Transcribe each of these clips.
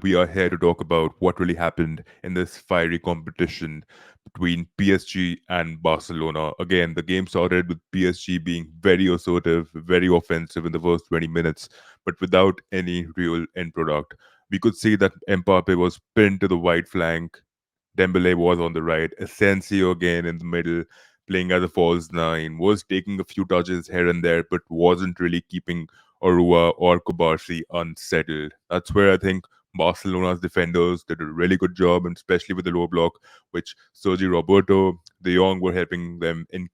We are here to talk about what really happened in this fiery competition between PSG and Barcelona. Again, the game started with PSG being very assertive, very offensive in the first 20 minutes, but without any real end product. We could see that Mbappe was pinned to the right flank. Dembele was on the right. Asensio again in the middle, playing as a false nine, was taking a few touches here and there, but wasn't really keeping Orua or Kubarsi unsettled. That's where I think Barcelona's defenders did a really good job, and especially with the low block, which Sergi Roberto, De Jong were helping them in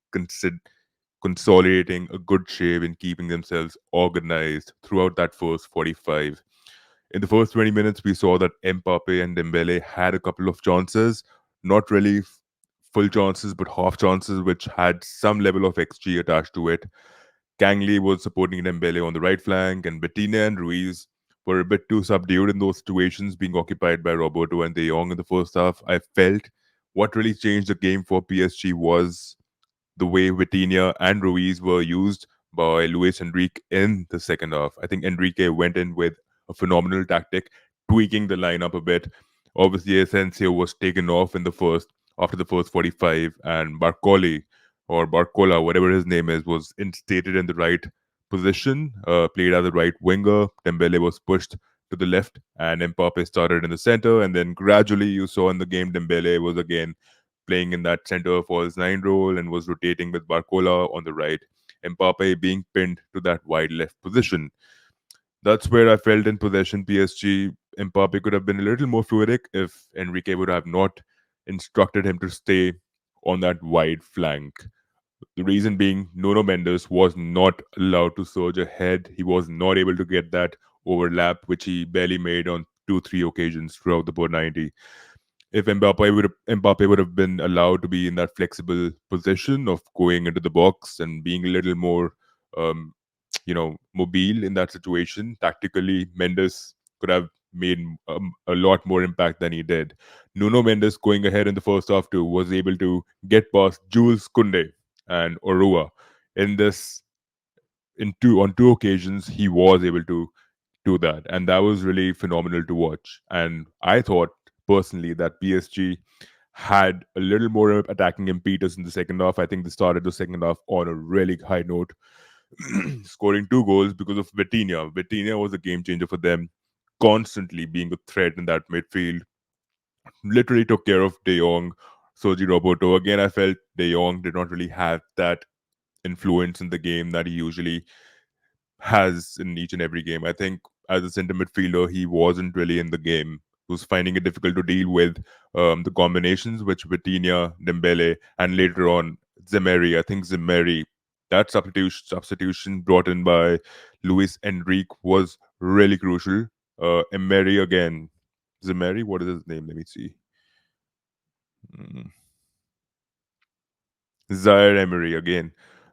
consolidating a good shape and keeping themselves organized throughout that first 45. In the first 20 minutes, we saw that Mbappe and Dembele had a couple of chances, not really full chances, but half chances, which had some level of XG attached to it. Kangli was supporting Dembele on the right flank, and Bettina and Ruiz were a bit too subdued in those situations, being occupied by Roberto and De Jong in the first half. I felt what really changed the game for PSG was the way Vitinha and Ruiz were used by Luis Enrique in the second half. I think Enrique went in with a phenomenal tactic, tweaking the lineup a bit. Obviously, Asensio was taken off in the first after the first 45, and Barcoli or Barcola, whatever his name is, was instated in the right position, played as a right winger. Dembele was pushed to the left, and Mbappe started in the center. And then gradually, you saw in the game, Dembele was again playing in that center false nine role and was rotating with Barcola on the right. Mbappe being pinned to that wide left position. That's where I felt in possession PSG. Mbappe could have been a little more fluidic if Enrique would have not instructed him to stay on that wide flank. The reason being, Nuno Mendes was not allowed to surge ahead. He was not able to get that overlap, which he barely made on 2, 3 occasions throughout the board 90. If Mbappe would have been allowed to be in that flexible position of going into the box and being a little more, um, mobile in that situation, tactically, Mendes could have made a lot more impact than he did. Nuno Mendes going ahead in the first half too was able to get past Jules Koundé and Orua in this in two on two occasions. He was able to do that, and that was really phenomenal to watch. And I thought personally that PSG had a little more attacking impetus in the second half. I think they started the second half on a really high note, scoring 2 goals because of Vitinha. Vitinha was a game changer for them, constantly being a threat in that midfield. Literally took care of De Jong, Sergi Roberto. Again, I felt De Jong did not really have that influence in the game that he usually has in each and every game. I think as a centre midfielder, he wasn't really in the game. He was finding it difficult to deal with the combinations, which Vitinha, Dembele, and later on Zemeri. I think Zemeri, that substitution brought in by Luis Enrique was really crucial. Emery again, Zemeri, what is his name? Let me see. Mm. Zaire Emery again.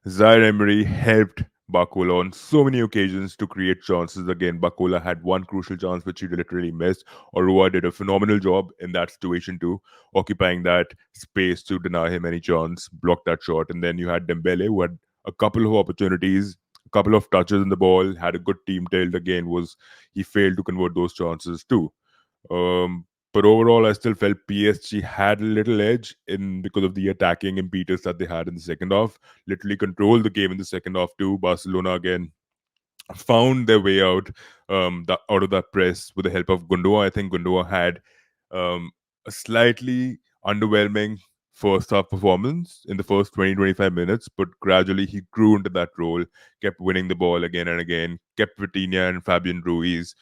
Zaire Emery helped Bakola on so many occasions to create chances. Again, Bakola had one crucial chance which he literally missed. Orua did a phenomenal job in that situation too, occupying that space to deny him any chance, block that shot. And then you had Dembele who had a couple of opportunities, a couple of touches in the ball, had a good team tailed again, was he failed to convert those chances too. Um, but overall, I still felt PSG had a little edge in because of the attacking impetus that they had in the second half. Literally controlled the game in the second half too. Barcelona again found their way out of that press with the help of Gundogan. I think Gundogan had a slightly underwhelming first half performance in the first 20-25 minutes, but gradually he grew into that role, kept winning the ball again and again, kept Vitinha and Fabian Ruiz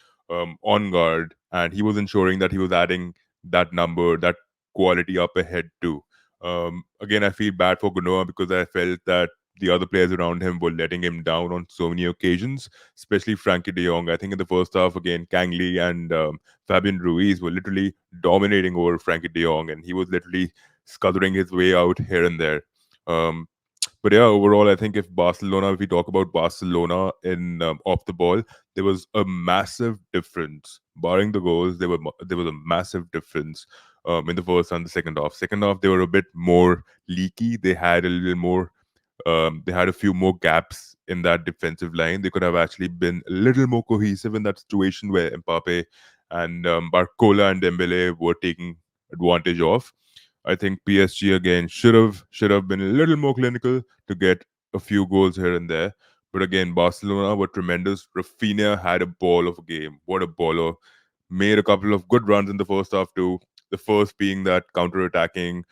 on guard, and he was ensuring that he was adding that number, that quality up ahead too. Again, I feel bad for Gundogan because I felt that the other players around him were letting him down on so many occasions, especially Frankie de Jong. I think in the first half, again, Kang Lee and Fabian Ruiz were literally dominating over Frankie de Jong, and he was literally scuttering his way out here and there. Um, but yeah, overall, I think if we talk about Barcelona in off the ball, there was a massive difference. Barring the goals, there was a massive difference in the first and the second half. Second half, they were a bit more leaky. They had a little more they had a few more gaps in that defensive line. They could have actually been a little more cohesive in that situation where Mbappe and Barcola and Dembele were taking advantage of. I think PSG again should have been a little more clinical to get a few goals here and there. But again, Barcelona were tremendous. Raphinha had a ball of a game. What a baller! Made a couple of good runs in the first half too. The first being that counter-attacking,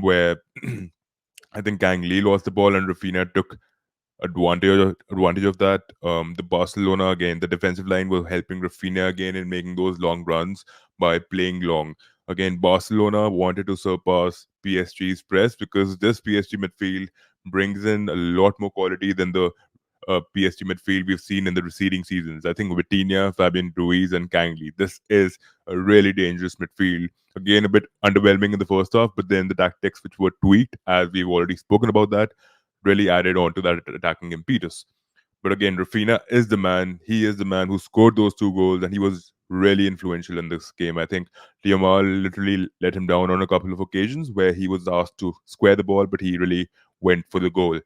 where I think Kang Lee lost the ball and Raphinha took advantage of that. The Barcelona again, the defensive line was helping Raphinha again in making those long runs by playing long. Again, Barcelona wanted to surpass PSG's press because this PSG midfield brings in a lot more quality than the PSG midfield we've seen in the receding seasons. I think Vitinha, Fabian Ruiz, and Kangli. This is a really dangerous midfield. Again, a bit underwhelming in the first half, but then the tactics which were tweaked, as we've already spoken about that, really added on to that attacking impetus. But again, Rafina is the man. He is the man who scored those two goals, and he was really influential in this game. I think Liamal literally let him down on a couple of occasions where he was asked to square the ball, but he really went for the goal.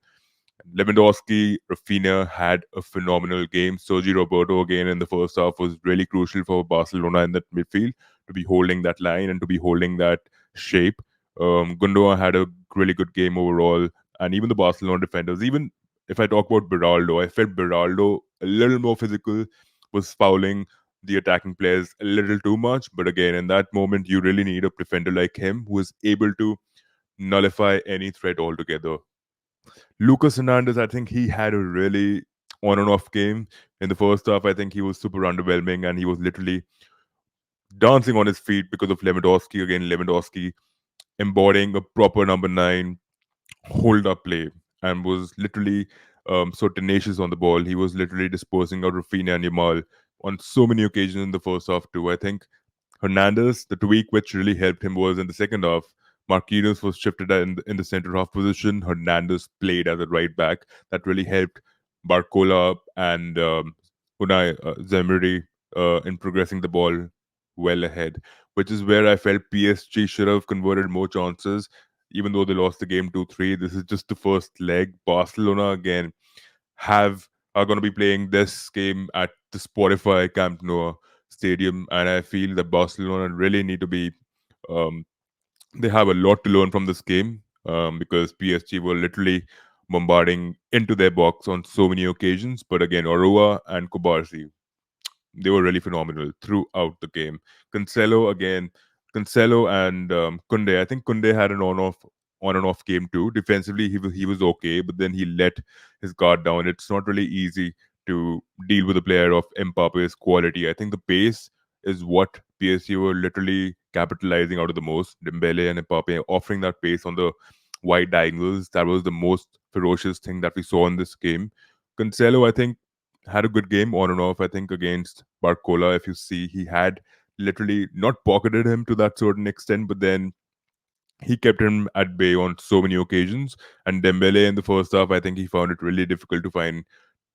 Lewandowski, Raphinha had a phenomenal game. Sergi Roberto again in the first half was really crucial for Barcelona in that midfield to be holding that line and to be holding that shape. Gundogan had a really good game overall, and even the Barcelona defenders. Even if I talk about Beraldo, I felt Beraldo a little more physical, was fouling the attacking players a little too much. But again, in that moment, you really need a defender like him who is able to nullify any threat altogether. Lucas Hernandez, I think he had a really on and off game. In the first half, I think he was super underwhelming and he was literally dancing on his feet because of Lewandowski. Again, Lewandowski embodying a proper number nine hold up play and was literally so tenacious on the ball. He was literally disposing of Rafinha and Yamal on so many occasions in the first half, too. I think Hernandez, the tweak which really helped him was in the second half. Marquinhos was shifted in the center half position. Hernandez played as a right back. That really helped Barcola and Unai Zemri in progressing the ball well ahead, which is where I felt PSG should have converted more chances, even though they lost the game 2-3. This is just the first leg. Barcelona again have are going to be playing this game at the Spotify Camp Nou stadium, and I feel that Barcelona really need to be. Um, they have a lot to learn from this game because PSG were literally bombarding into their box on so many occasions. But again, Orua and Kubarsi, they were really phenomenal throughout the game. Cancelo again, Cancelo and Kunde. I think Kunde had an on and off game too. Defensively, he was okay, but then he let his guard down. It's not really easy to deal with a player of Mbappe's quality. I think the pace is what PSG were literally capitalizing out of the most. Dembele and Mbappe offering that pace on the wide diagonals. That was the most ferocious thing that we saw in this game. Cancelo, I think, had a good game on and off. I think against Barcola, if you see, he had literally not pocketed him to that certain extent, but then he kept him at bay on so many occasions. And Dembele in the first half, I think he found it really difficult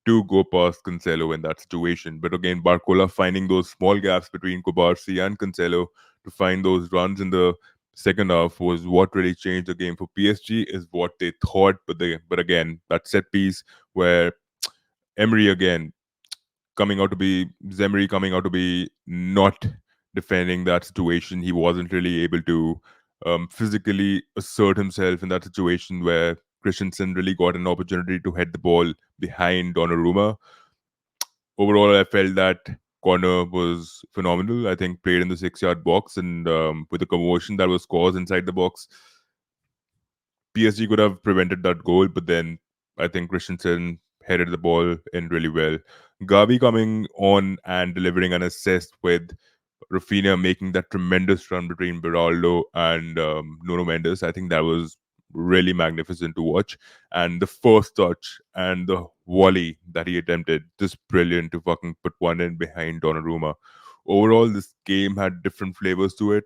to go past Cancelo in that situation. But again, Barcola finding those small gaps between Kubarsi and Cancelo to find those runs in the second half was what really changed the game for PSG. Is what they thought, but again, that set piece where Emery again coming out to be Zemri coming out to be not defending that situation. He wasn't really able to physically assert himself in that situation where Christensen really got an opportunity to head the ball behind Donnarumma. Overall, I felt that corner was phenomenal. I think played in the 6 yard box and with the commotion that was caused inside the box, PSG could have prevented that goal, but then I think Christensen headed the ball in really well. Gavi coming on and delivering an assist with Raphinha making that tremendous run between Beraldo and Nuno Mendes. I think that was really magnificent to watch. And the first touch and the volley that he attempted, just brilliant to fucking put one in behind Donnarumma. Overall, this game had different flavors to it.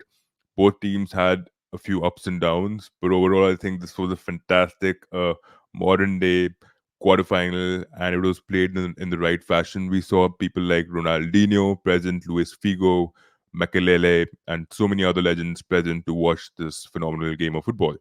Both teams had a few ups and downs, but overall, I think this was a fantastic modern day quarterfinal, and it was played in the right fashion. We saw people like Ronaldinho present, Luis Figo, Makelele, and so many other legends present to watch this phenomenal game of football.